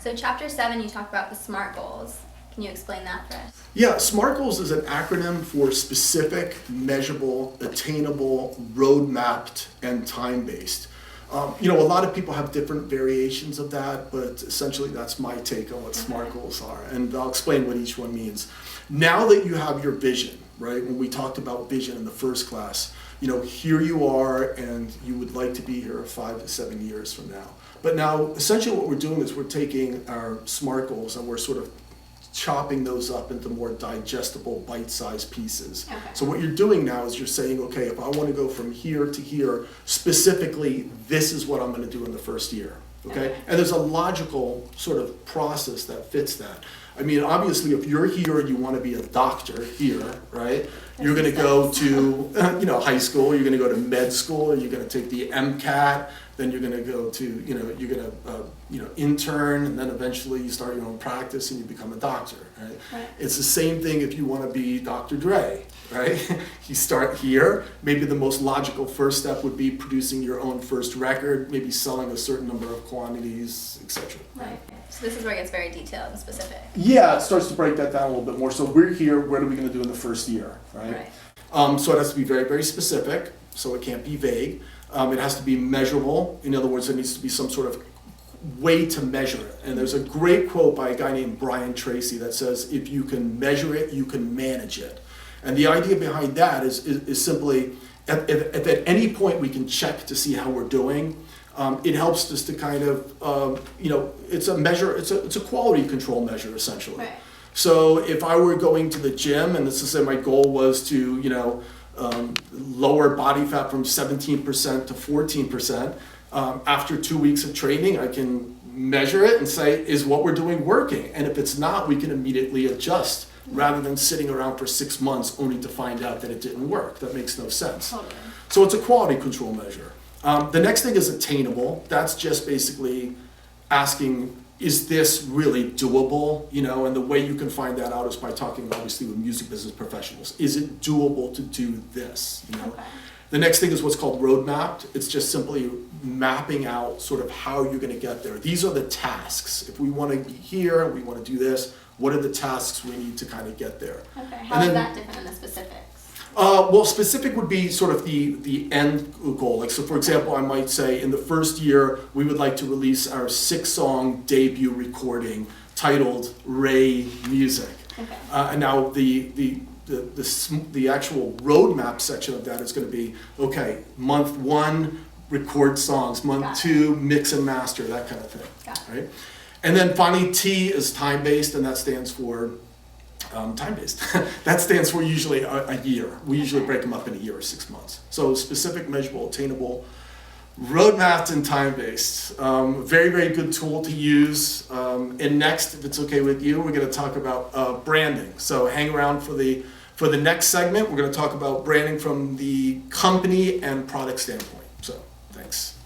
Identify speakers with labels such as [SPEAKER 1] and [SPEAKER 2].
[SPEAKER 1] So chapter 7, you talk about the SMART goals. Can you explain that for us?
[SPEAKER 2] Yeah, SMART goals is an acronym for specific, measurable, attainable, road-mapped, and time-based. A lot of people have different variations of that, but essentially that's my take on what SMART goals are, and I'll explain what each one means. Now that you have your vision, right, when we talked about vision in the first class, here you are and you would like to be here 5 to 7 years from now. But now, essentially what we're doing is we're taking our SMART goals and we're sort of chopping those up into more digestible, bite-sized pieces.
[SPEAKER 1] Okay.
[SPEAKER 2] So what you're doing now is you're saying, okay, if I want to go from here to here, specifically, this is what I'm going to do in the first year. Okay? And there's a logical sort of process that fits that. I mean, obviously, if you're here and you want to be a doctor here, right? You're going to go to, high school. You're going to go to med school. You're going to take the MCAT. Then you're going to go to, you're going to, intern, and then eventually you start your own practice and you become a doctor, right? It's the same thing if you want to be Dr. Dre, right? You start here. Maybe the most logical first step would be producing your own first record, maybe selling a certain number of quantities, etc.
[SPEAKER 1] Right. So this is where it gets very detailed and specific.
[SPEAKER 2] Yeah, it starts to break that down a little bit more. So we're here, what are we going to do in the first year, right? So it has to be very, very specific, so it can't be vague. It has to be measurable. In other words, there needs to be some sort of way to measure it. And there's a great quote by a guy named Brian Tracy that says, if you can measure it, you can manage it. And the idea behind that is simply, if at any point we can check to see how we're doing, it helps us to kind of, it's a measure, it's a quality control measure essentially. Right. So if I were going to the gym and let's just say my goal was to, lower body fat from 17% to 14%, after 2 weeks of training, I can measure it and say, is what we're doing working? And if it's not, we can immediately adjust rather than sitting around for 6 months only to find out that it didn't work. That makes no sense. Totally. So it's a quality control measure. The next thing is attainable. That's just basically asking, is this really doable? And the way you can find that out is by talking obviously with music business professionals. Is it doable to do this? Okay. The next thing is what's called roadmap. It's just simply mapping out sort of how you're going to get there. These are the tasks. If we want to be here, we want to do this, what are the tasks we need to kind of get there?
[SPEAKER 1] Okay, how is that different than the specifics?
[SPEAKER 2] Well, specific would be sort of the end goal. Like, so for example, I might say in the first year, we would like to release our 6-song debut recording titled Ray Music. Okay. And now the actual roadmap section of that is going to be, okay, month 1, record songs, month 2, mix and master, that kind of thing, right? And then finally, T is time-based, and that stands for time-based. That stands for usually a year. We usually break them up in a year or 6 months. So specific, measurable, attainable, roadmapped, and time-based. Very, very good tool to use. And next, if it's okay with you, we're going to talk about branding. So hang around for the next segment. We're going to talk about branding from the company and product standpoint. So thanks.